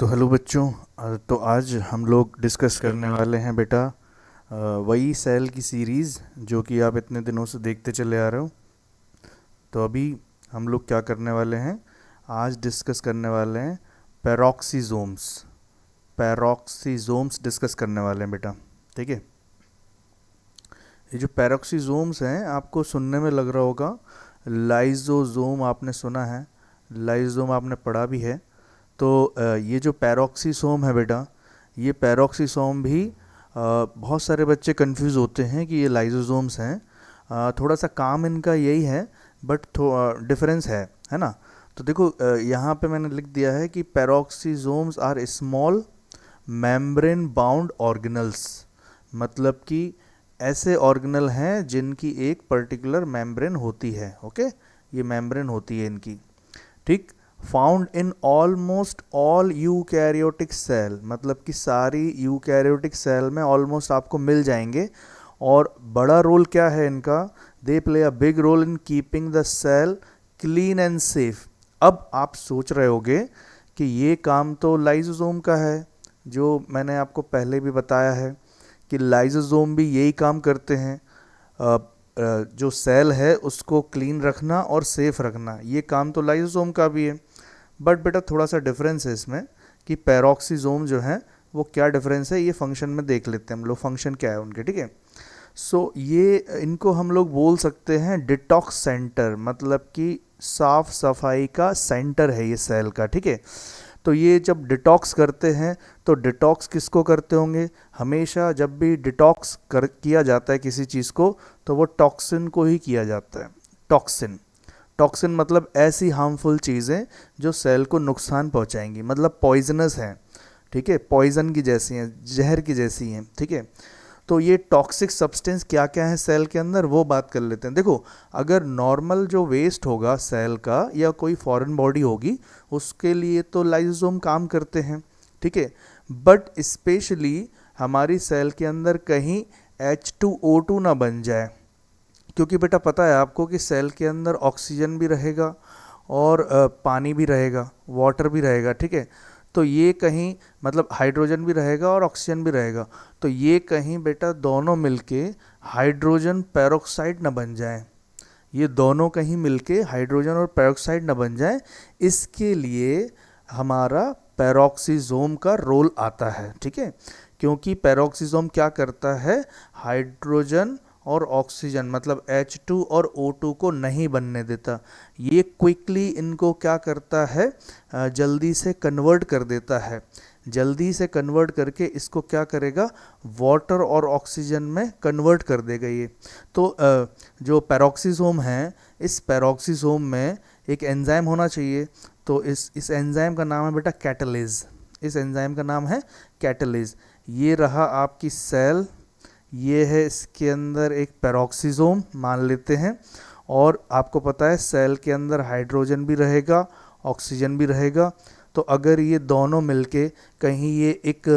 तो हेलो बच्चों। तो आज हम लोग डिस्कस करने वाले हैं बेटा वही सेल की सीरीज़ जो कि आप इतने दिनों से देखते चले आ रहे हो। तो अभी हम लोग क्या करने वाले हैं, आज डिस्कस करने वाले हैं पैरोक्सीजोम्स। पैरोक्सीजोम्स डिस्कस करने वाले हैं बेटा, ठीक है। ये जो पैरोक्सीजोम्स हैं आपको सुनने में लग रहा होगा लाइजोजोम, आपने सुना है, लाइजोम आपने पढ़ा भी है। तो ये जो पैरोक्सीसोम है बेटा, ये पैरोक्सीसोम भी बहुत सारे बच्चे कंफ्यूज होते हैं कि ये लाइजोसोम्स हैं। थोड़ा सा काम इनका यही है, बट डिफरेंस है ना। तो देखो यहाँ पे मैंने लिख दिया है कि peroxisomes are small membrane bound organelles, मतलब कि ऐसे ऑर्गेनल हैं जिनकी एक पर्टिकुलर मेम्ब्रेन होती है। ओके, ये मेम्ब्रेन होती है इनकी, ठीक। Found in almost all eukaryotic cell, मतलब कि सारी यूकैरियोटिक सेल में ऑलमोस्ट आपको मिल जाएंगे। और बड़ा रोल क्या है इनका, they play a big role in keeping the cell clean and safe. अब आप सोच रहे होगे कि ये काम तो लाइसोसोम का है, जो मैंने आपको पहले भी बताया है कि लाइसोसोम भी यही काम करते हैं। जो सेल है उसको क्लीन रखना और सेफ रखना, ये काम तो लाइसोसोम का भी है। बट बेटा थोड़ा सा डिफरेंस है इसमें कि पैरोक्सीजोम जो है वो क्या डिफरेंस है, ये फंक्शन में देख लेते हैं हम लोग, फंक्शन क्या है उनके, ठीक है। सो ये इनको हम लोग बोल सकते हैं डिटॉक्स सेंटर, मतलब कि साफ सफाई का सेंटर है ये सेल का, ठीक है। तो ये जब डिटॉक्स करते हैं तो डिटॉक्स किसको करते होंगे, हमेशा जब भी डिटॉक्स कर किया जाता है किसी चीज़ को तो वो टॉक्सिन को ही किया जाता है। टॉक्सिन, टॉक्सिन मतलब ऐसी हार्मफुल चीज़ें जो सेल को नुकसान पहुंचाएंगी, मतलब पॉइजनस हैं, ठीक है, पॉइजन की जैसी हैं, जहर की जैसी हैं, ठीक है। तो ये टॉक्सिक सब्सटेंस क्या क्या है सेल के अंदर वो बात कर लेते हैं। देखो, अगर नॉर्मल जो वेस्ट होगा सेल का या कोई फॉरेन बॉडी होगी उसके लिए तो लाइसोसोम काम करते हैं, ठीक है। बट स्पेशली हमारी सेल के अंदर कहीं H2O2 ना बन जाए, क्योंकि बेटा पता है आपको कि सेल के अंदर ऑक्सीजन भी रहेगा और पानी भी रहेगा, वाटर भी रहेगा, ठीक है। तो ये कहीं, मतलब हाइड्रोजन भी रहेगा और ऑक्सीजन भी रहेगा, तो ये कहीं बेटा दोनों मिलके हाइड्रोजन पेरोक्साइड ना बन जाए, ये दोनों कहीं मिलके हाइड्रोजन और पेरोक्साइड ना बन जाए। इसके लिए हमारा पेरोक्सीजोम का रोल आता है, ठीक है। क्योंकि पेरोक्सीजोम क्या करता है, हाइड्रोजन और ऑक्सीजन मतलब H2 और O2 को नहीं बनने देता, ये क्विकली इनको क्या करता है, जल्दी से कन्वर्ट कर देता है। जल्दी से कन्वर्ट करके इसको क्या करेगा, वाटर और ऑक्सीजन में कन्वर्ट कर देगा ये। तो जो पैरोक्सीसोम है, इस पैरोक्सीसोम में एक एंजाइम होना चाहिए। तो इस एंजाइम का नाम है बेटा कैटलेज, इस एंजाइम का नाम है कैटलेज। ये रहा आपकी सेल, ये है इसके अंदर एक पैरोक्सीसोम मान लेते हैं। और आपको पता है सेल के अंदर हाइड्रोजन भी रहेगा, ऑक्सीजन भी रहेगा। तो अगर ये दोनों मिलके कहीं ये एक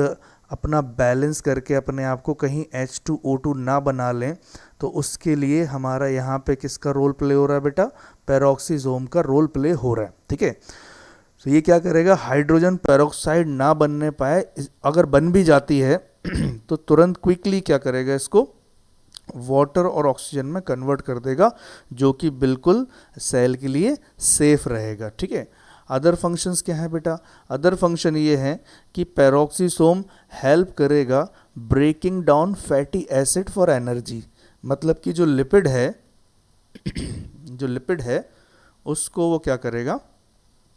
अपना बैलेंस करके अपने आप को कहीं H2O2 ना बना लें, तो उसके लिए हमारा यहाँ पे किसका रोल प्ले हो रहा है बेटा, पैरोक्सीसोम का रोल प्ले हो रहा है, ठीक है। तो ये क्या करेगा, हाइड्रोजन पेरोक्साइड ना बनने पाए, अगर बन भी जाती है तो तुरंत क्विकली क्या करेगा, इसको वाटर और ऑक्सीजन में कन्वर्ट कर देगा, जो कि बिल्कुल सेल के लिए सेफ रहेगा, ठीक है। अदर फंक्शंस क्या है बेटा, अदर फंक्शन ये है कि पेरोक्सीसोम हेल्प करेगा breaking down fatty acid for energy, मतलब कि जो लिपिड है जो लिपिड है उसको वो क्या करेगा,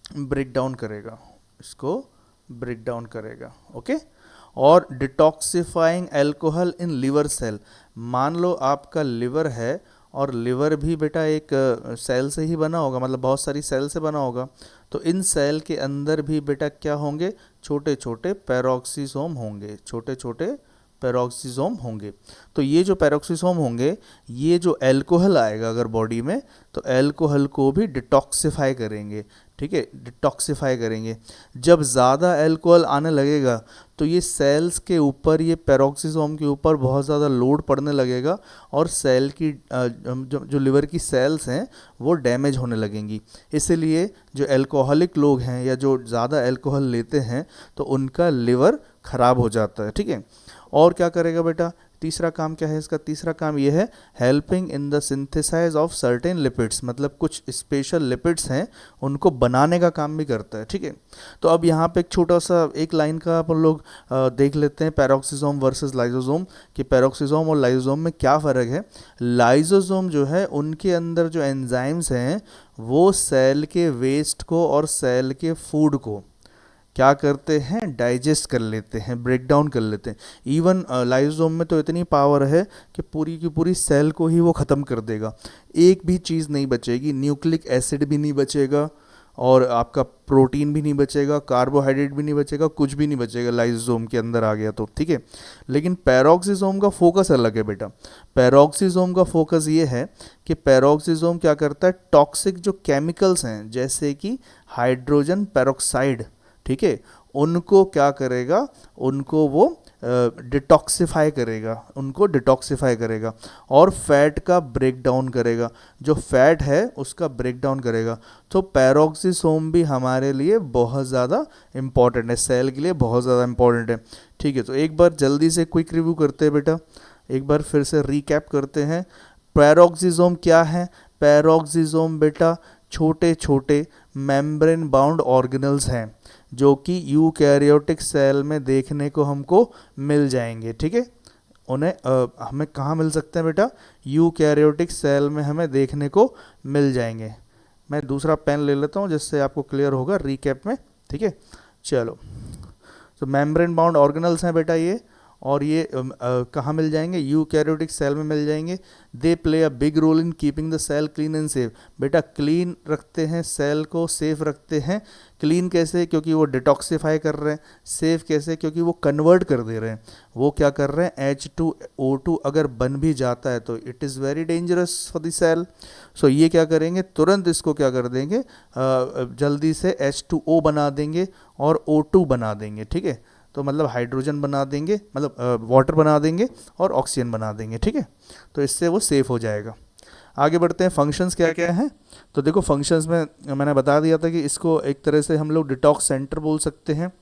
ब्रेक डाउन करेगा, इसको ब्रेक डाउन करेगा, ओके। और detoxifying alcohol in liver cell, मान लो आपका लिवर है और लिवर भी बेटा एक सेल से ही बना होगा, मतलब बहुत सारी सेल से बना होगा। तो इन सेल के अंदर भी बेटा क्या होंगे, छोटे छोटे पैरोक्सीसोम होंगे, छोटे छोटे पेरोक्सिसोम होंगे। तो ये जो पेरोक्सिसोम होंगे, ये जो एल्कोहल आएगा अगर बॉडी में, तो एल्कोहल को भी डिटॉक्सिफाई करेंगे, ठीक है, डिटॉक्सिफाई करेंगे। जब ज़्यादा एल्कोहल आने लगेगा तो ये सेल्स के ऊपर, ये पेरोक्सिसोम के ऊपर बहुत ज़्यादा लोड पड़ने लगेगा और सेल की जो लिवर की सेल्स हैं वो डैमेज होने लगेंगी। इसलिए जो एल्कोहलिक लोग हैं या जो ज़्यादा एल्कोहल लेते हैं तो उनका लिवर ख़राब हो जाता है, ठीक है। और क्या करेगा बेटा, तीसरा काम क्या है इसका, तीसरा काम ये है helping in the synthesize of certain lipids, मतलब कुछ स्पेशल लिपिड्स हैं उनको बनाने का काम भी करता है, ठीक है। तो अब यहाँ पे एक छोटा सा एक लाइन का अपन लोग देख लेते हैं पेरोक्सिसोम वर्सेस लाइसोसोम, कि पेरोक्सिसोम और लाइसोसोम में क्या फ़र्क है। लाइसोसोम जो है उनके अंदर जो एंजाइम्स हैं वो सेल के वेस्ट को और सेल के फूड को क्या करते हैं, डाइजेस्ट कर लेते हैं, ब्रेक डाउन कर लेते हैं। इवन लाइसोसोम में तो इतनी पावर है कि पूरी की पूरी सेल को ही वो ख़त्म कर देगा, एक भी चीज़ नहीं बचेगी, न्यूक्लिक एसिड भी नहीं बचेगा और आपका प्रोटीन भी नहीं बचेगा, कार्बोहाइड्रेट भी नहीं बचेगा, कुछ भी नहीं बचेगा लाइसोसोम के अंदर आ गया तो, ठीक है। लेकिन पेरोक्सिसोम का फोकस अलग है बेटा। पेरोक्सिसोम का फोकस ये है कि पेरोक्सिसोम क्या करता है, टॉक्सिक जो केमिकल्स हैं जैसे कि हाइड्रोजन पेरोक्साइड, ठीक है, उनको क्या करेगा, उनको वो डिटॉक्सिफाई करेगा, उनको डिटॉक्सिफाई करेगा और फैट का ब्रेक डाउन करेगा, जो फैट है उसका ब्रेक डाउन करेगा। तो पेरोक्सिसोम भी हमारे लिए बहुत ज़्यादा इम्पॉर्टेंट है, सेल के लिए बहुत ज़्यादा इम्पॉर्टेंट है, ठीक है। तो एक बार जल्दी से क्विक रिव्यू करते हैं बेटा, एक बार फिर से रिकैप करते हैं। पेरोक्सिसोम क्या है, पेरोक्सिसोम बेटा छोटे छोटे मेम्ब्रेन बाउंड ऑर्गेनल्स हैं जो कि यूकैरियोटिक सेल में देखने को हमको मिल जाएंगे, ठीक है। उन्हें हमें कहाँ मिल सकते हैं बेटा, यूकैरियोटिक सेल में हमें देखने को मिल जाएंगे। मैं दूसरा पेन ले लेता हूँ जिससे आपको क्लियर होगा रिकैप में, ठीक है। चलो, तो मेम्ब्रेन बाउंड ऑर्गेनल्स हैं बेटा ये, और ये कहाँ मिल जाएंगे, यूकैरियोटिक सेल में मिल जाएंगे। They play a big role in keeping the cell clean and safe, बेटा क्लीन रखते हैं, सेल को सेफ रखते हैं। क्लीन कैसे, क्योंकि वो डिटॉक्सिफाई कर रहे हैं। सेफ कैसे, क्योंकि वो कन्वर्ट कर दे रहे हैं। वो क्या कर रहे हैं, H2O2 अगर बन भी जाता है तो it is very dangerous for the cell. So ये क्या करेंगे, तुरंत इसको क्या कर देंगे, जल्दी से H2O बना देंगे और O2 बना देंगे, ठीक है। तो मतलब हाइड्रोजन बना देंगे, मतलब वाटर बना देंगे और ऑक्सीजन बना देंगे, ठीक है। तो इससे वो सेफ हो जाएगा। आगे बढ़ते हैं, फंक्शंस क्या क्या हैं। तो देखो फंक्शंस में मैंने बता दिया था कि इसको एक तरह से हम लोग डिटॉक्स सेंटर बोल सकते हैं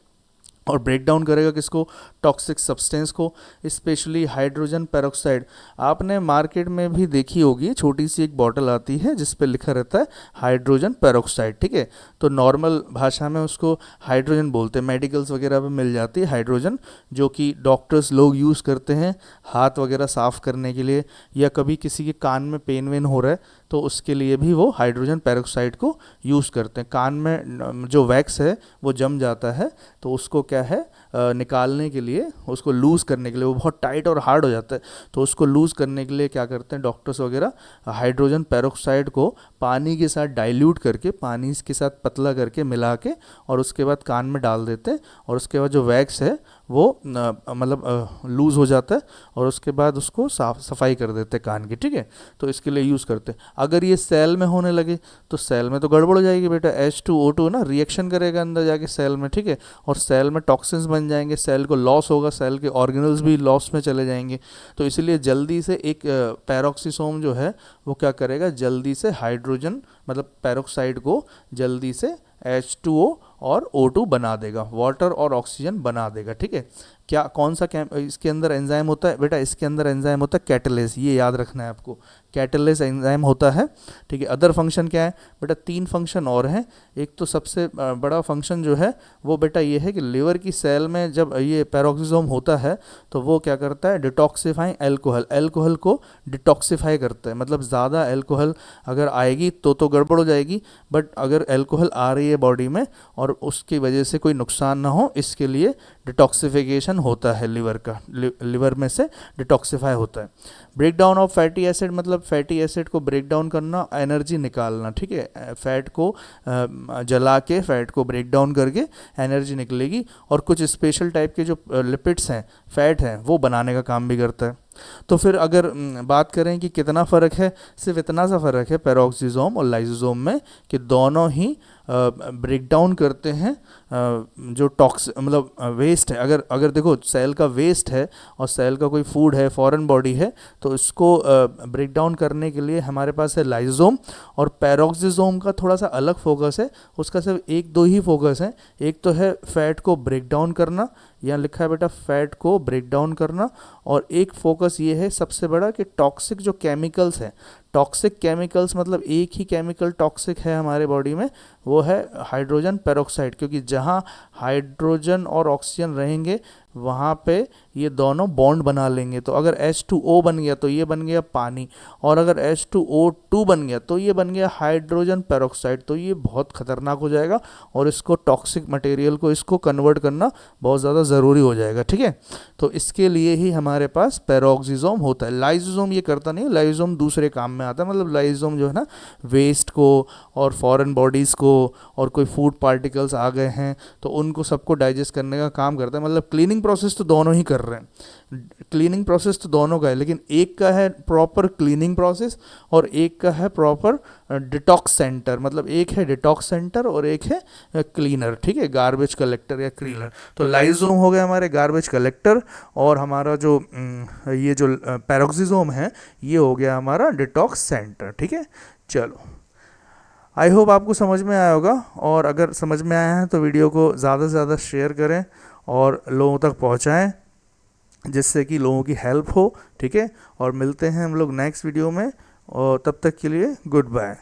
और ब्रेक डाउन करेगा किसको, टॉक्सिक सब्सटेंस को, स्पेशली हाइड्रोजन पेरोक्साइड। आपने मार्केट में भी देखी होगी, छोटी सी एक बॉटल आती है जिस पे लिखा रहता है हाइड्रोजन पेरोक्साइड, ठीक है। तो नॉर्मल भाषा में उसको हाइड्रोजन बोलते हैं, मेडिकल्स वगैरह में मिल जाती है हाइड्रोजन, जो कि डॉक्टर्स लोग यूज़ करते हैं हाथ वगैरह साफ़ करने के लिए, या कभी किसी के कान में पेन वेन हो रहा है तो उसके लिए भी वो हाइड्रोजन पेरोक्साइड को यूज़ करते हैं। कान में जो वैक्स है वो जम जाता है तो उसको क्या है, निकालने के लिए, उसको लूज़ करने के लिए, वो बहुत टाइट और हार्ड हो जाता है तो उसको लूज़ करने के लिए क्या करते हैं डॉक्टर्स वगैरह, हाइड्रोजन पेरोक्साइड को पानी के साथ डाइल्यूट करके, पानी के साथ पतला करके मिला के और उसके बाद कान में डाल देते हैं और उसके बाद जो वैक्स है वो मतलब लूज़ हो जाता है और उसके बाद उसको सफाई कर देते हैं कान की, ठीक है। तो इसके लिए यूज़ करते हैं। अगर ये सेल में होने लगे तो सेल में तो गड़बड़ हो जाएगी बेटा, H2O2 ना रिएक्शन करेगा अंदर जाके सेल में, ठीक है, और सेल में टॉक्सिन्स बन जाएंगे, सेल को लॉस होगा, सेल के ऑर्गेनल्स भी लॉस में चले जाएंगे। तो इसलिए जल्दी से एक पेरोक्सिसोम जो है वो क्या करेगा, जल्दी से हाइड्रोजन मतलब पेरोक्साइड को जल्दी से H2O और O2 बना देगा, वाटर और ऑक्सीजन बना देगा, ठीक है। क्या कौन सा इसके अंदर एंजाइम होता है बेटा, इसके अंदर एंजाइम होता है कैटलेस, ये याद रखना है आपको, कैटलेस एंजाइम होता है, ठीक है। अदर फंक्शन क्या है बेटा, 3 फंक्शन और हैं। एक तो सबसे बड़ा फंक्शन जो है वो बेटा ये है कि लिवर की सेल में जब ये पेरोक्सिसोम होता है तो वो क्या करता है, डिटॉक्सिफाई एल्कोहल को डिटॉक्सिफाई करता है। मतलब ज़्यादा एल्कोहल अगर आएगी तो गड़बड़ हो जाएगी, बट अगर एल्कोहल आ रही है बॉडी में और उसकी वजह से कोई नुकसान ना हो, इसके लिए डिटॉक्सिफिकेशन फंक्शन होता है लिवर का, लिवर में से डिटॉक्सिफाई होता है। Break down of fatty acid मतलब फैटी एसिड को ब्रेक डाउन करना, एनर्जी निकालना, ठीक है, फैट को जला के फैट को ब्रेक डाउन करके एनर्जी निकलेगी, और कुछ स्पेशल टाइप के जो लिपिड्स हैं, फैट हैं, वो बनाने का काम भी करता है। तो फिर अगर बात करें कि कितना फ़र्क है, सिर्फ इतना सा फ़र्क है पेरोक्सिसोम और लाइसोसोम में कि दोनों ही ब्रेक डाउन करते हैं जो टॉक्स मतलब वेस्ट है। अगर अगर देखो सेल का वेस्ट है और सेल का कोई फूड है, फॉरेन बॉडी है, तो इसको ब्रेक डाउन करने के लिए हमारे पास है लाइसोसोम, और पेरोक्सिसोम का थोड़ा सा अलग फोकस है, उसका सिर्फ एक दो ही फोकस है। एक तो है फैट को ब्रेक डाउन करना, यहाँ लिखा है बेटा फैट को ब्रेक डाउन करना, और एक फोकस ये है सबसे बड़ा कि टॉक्सिक जो केमिकल्स हैं, टॉक्सिक केमिकल्स मतलब एक ही केमिकल टॉक्सिक है हमारे बॉडी में, वो है हाइड्रोजन पेरोक्साइड, क्योंकि जहाँ हाइड्रोजन और ऑक्सीजन रहेंगे वहाँ पे ये दोनों बॉन्ड बना लेंगे। तो अगर H2O बन गया तो ये बन गया पानी, और अगर H2O2 बन गया तो ये बन गया हाइड्रोजन पेरोक्साइड। तो ये बहुत खतरनाक हो जाएगा, और इसको टॉक्सिक मटेरियल को इसको कन्वर्ट करना बहुत ज़्यादा ज़रूरी हो जाएगा, ठीक है। तो इसके लिए ही हमारे पास पेरोक्सिसोम होता है। लाइसोसोम ये करता नहीं, लाइसोसोम दूसरे काम में आता है, मतलब लाइसोसोम जो है ना वेस्ट को और फॉरेन बॉडीज़ को और कोई फूड पार्टिकल्स आ गए हैं तो उनको सबको डाइजेस्ट करने का काम करता है। मतलब क्लीनिंग प्रोसेस तो दोनों ही कर रहे हैं, क्लीनिंग प्रोसेस तो दोनों का है, लेकिन एक का है प्रॉपर क्लीनिंग प्रोसेस और एक का है प्रॉपर डिटॉक्स सेंटर। मतलब एक है डिटॉक्स सेंटर और एक है क्लीनर, ठीक है, गार्बेज कलेक्टर या क्लीनर। तो लाइसोसोम हो गए हमारे गार्बेज कलेक्टर, और हमारा जो ये जो पेरोक्सिसोम है ये हो गया हमारा डिटॉक्स सेंटर, ठीक है। चलो, आई होप आपको समझ में आया होगा, और अगर समझ में आया है तो वीडियो को ज़्यादा से ज़्यादा शेयर करें और लोगों तक पहुंचाएं, जिससे कि लोगों की हेल्प हो, ठीक है। और मिलते हैं हम लोग नेक्स्ट वीडियो में, और तब तक के लिए गुड बाय।